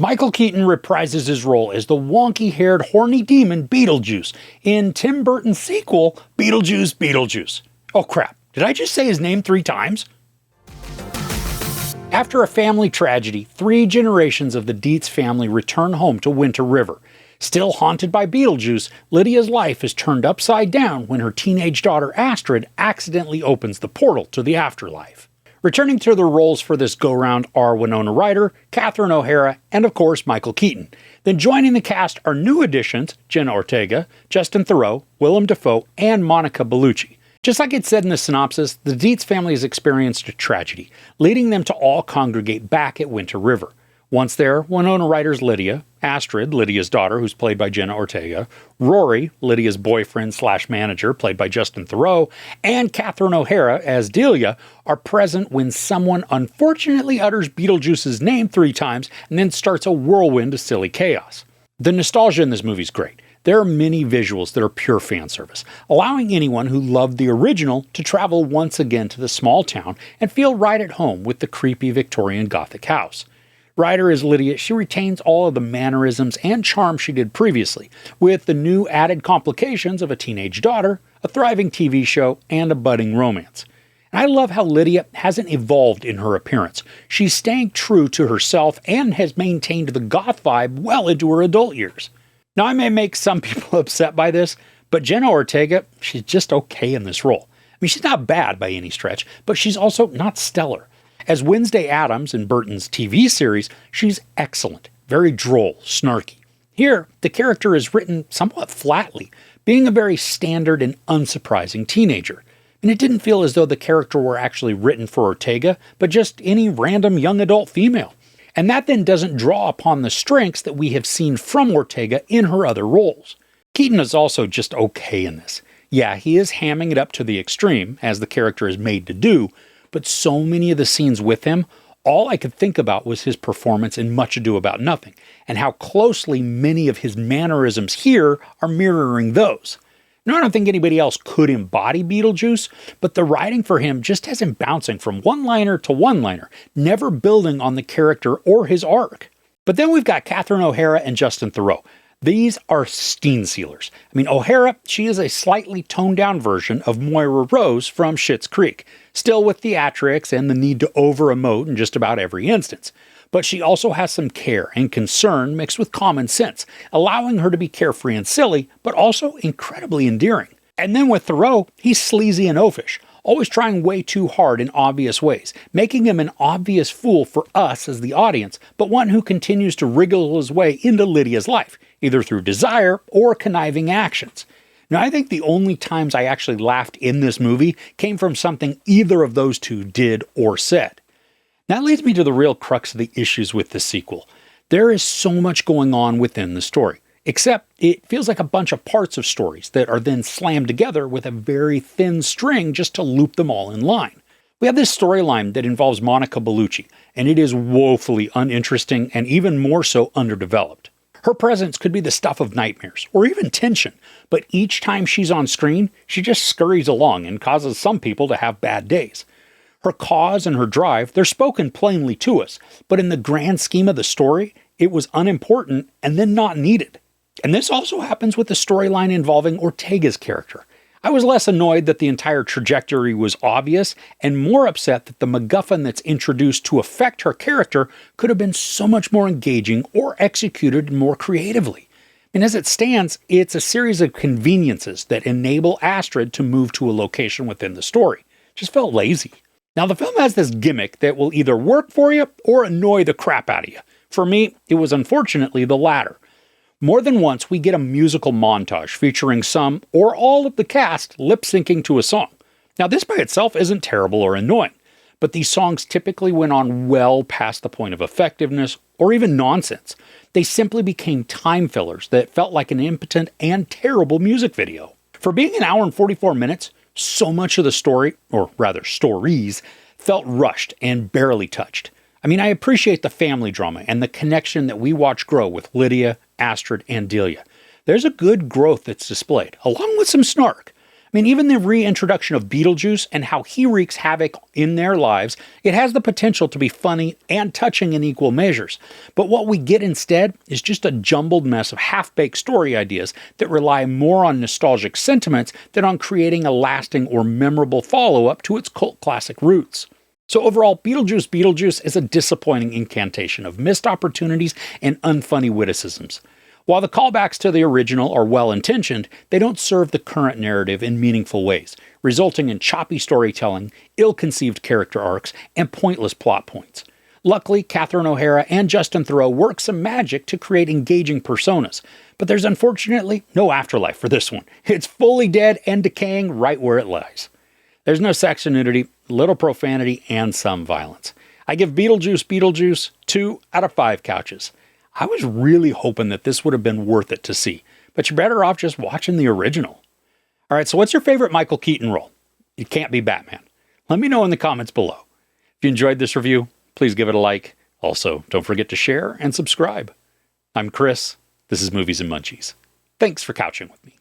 Michael Keaton reprises his role as the wonky-haired, horny demon Beetlejuice in Tim Burton's sequel, Beetlejuice Beetlejuice. Oh crap, did I just say his name 3 times? After a family tragedy, 3 generations of the Deetz family return home to Winter River. Still haunted by Beetlejuice, Lydia's life is turned upside down when her teenage daughter Astrid accidentally opens the portal to the afterlife. Returning to their roles for this go-round are Winona Ryder, Catherine O'Hara, and of course Michael Keaton. Then joining the cast are new additions Jenna Ortega, Justin Theroux, Willem Dafoe, and Monica Bellucci. Just like it said in the synopsis, the Deetz family has experienced a tragedy, leading them to all congregate back at Winter River. Once there, Winona Ryder's Lydia, Astrid, Lydia's daughter, who's played by Jenna Ortega, Rory, Lydia's boyfriend/manager, played by Justin Theroux, and Catherine O'Hara as Delia are present when someone unfortunately utters Beetlejuice's name 3 times and then starts a whirlwind of silly chaos. The nostalgia in this movie is great. There are many visuals that are pure fan service, allowing anyone who loved the original to travel once again to the small town and feel right at home with the creepy Victorian Gothic house. Ryder as Lydia, she retains all of the mannerisms and charm she did previously, with the new added complications of a teenage daughter, a thriving TV show, and a budding romance. And I love how Lydia hasn't evolved in her appearance. She's staying true to herself and has maintained the goth vibe well into her adult years. Now, I may make some people upset by this, but Jenna Ortega, she's just okay in this role. I mean, she's not bad by any stretch, but she's also not stellar. As Wednesday Addams in Burton's TV series, she's excellent, very droll, snarky. Here, the character is written somewhat flatly, being a very standard and unsurprising teenager. And it didn't feel as though the character were actually written for Ortega, but just any random young adult female. And that then doesn't draw upon the strengths that we have seen from Ortega in her other roles. Keaton is also just okay in this. Yeah, he is hamming it up to the extreme, as the character is made to do, but so many of the scenes with him, all I could think about was his performance in Much Ado About Nothing, and how closely many of his mannerisms here are mirroring those. Now, I don't think anybody else could embody Beetlejuice, but the writing for him just has him bouncing from one-liner to one-liner, never building on the character or his arc. But then we've got Catherine O'Hara and Justin Theroux. These are scene sealers. I mean, O'Hara, she is a slightly toned-down version of Moira Rose from Schitt's Creek, still with theatrics and the need to over-emote in just about every instance. But she also has some care and concern mixed with common sense, allowing her to be carefree and silly, but also incredibly endearing. And then with Theroux, he's sleazy and oafish, always trying way too hard in obvious ways, making him an obvious fool for us as the audience, but one who continues to wriggle his way into Lydia's life, either through desire or conniving actions. Now, I think the only times I actually laughed in this movie came from something either of those two did or said. That leads me to the real crux of the issues with the sequel. There is so much going on within the story, except it feels like a bunch of parts of stories that are then slammed together with a very thin string just to loop them all in line. We have this storyline that involves Monica Bellucci, and it is woefully uninteresting and even more so underdeveloped. Her presence could be the stuff of nightmares, or even tension, but each time she's on screen, she just scurries along and causes some people to have bad days. Her cause and her drive, they're spoken plainly to us, but in the grand scheme of the story, it was unimportant and then not needed. And this also happens with the storyline involving Ortega's character. I was less annoyed that the entire trajectory was obvious, and more upset that the MacGuffin that's introduced to affect her character could have been so much more engaging or executed more creatively. And as it stands, it's a series of conveniences that enable Astrid to move to a location within the story. It just felt lazy. Now, the film has this gimmick that will either work for you or annoy the crap out of you. For me, it was unfortunately the latter. More than once, we get a musical montage featuring some or all of the cast lip-syncing to a song. Now, this by itself isn't terrible or annoying, but these songs typically went on well past the point of effectiveness or even nonsense. They simply became time fillers that felt like an impotent and terrible music video. For being an hour and 44 minutes, so much of the story, or rather stories, felt rushed and barely touched. I mean, I appreciate the family drama and the connection that we watch grow with Lydia, Astrid, and Delia. There's a good growth that's displayed, along with some snark. Even the reintroduction of Beetlejuice and how he wreaks havoc in their lives, it has the potential to be funny and touching in equal measures. But what we get instead is just a jumbled mess of half-baked story ideas that rely more on nostalgic sentiments than on creating a lasting or memorable follow-up to its cult classic roots. So overall, Beetlejuice Beetlejuice is a disappointing incantation of missed opportunities and unfunny witticisms. While the callbacks to the original are well-intentioned, they don't serve the current narrative in meaningful ways, resulting in choppy storytelling, ill-conceived character arcs, and pointless plot points. Luckily, Catherine O'Hara and Justin Theroux work some magic to create engaging personas, but there's unfortunately no afterlife for this one. It's fully dead and decaying right where it lies. There's no sex and nudity, little profanity, and some violence. I give Beetlejuice Beetlejuice 2 out of 5 couches. I was really hoping that this would have been worth it to see, but you're better off just watching the original. Alright, so what's your favorite Michael Keaton role? It can't be Batman. Let me know in the comments below. If you enjoyed this review, please give it a like. Also, don't forget to share and subscribe. I'm Chris. This is Movies and Munchies. Thanks for couching with me.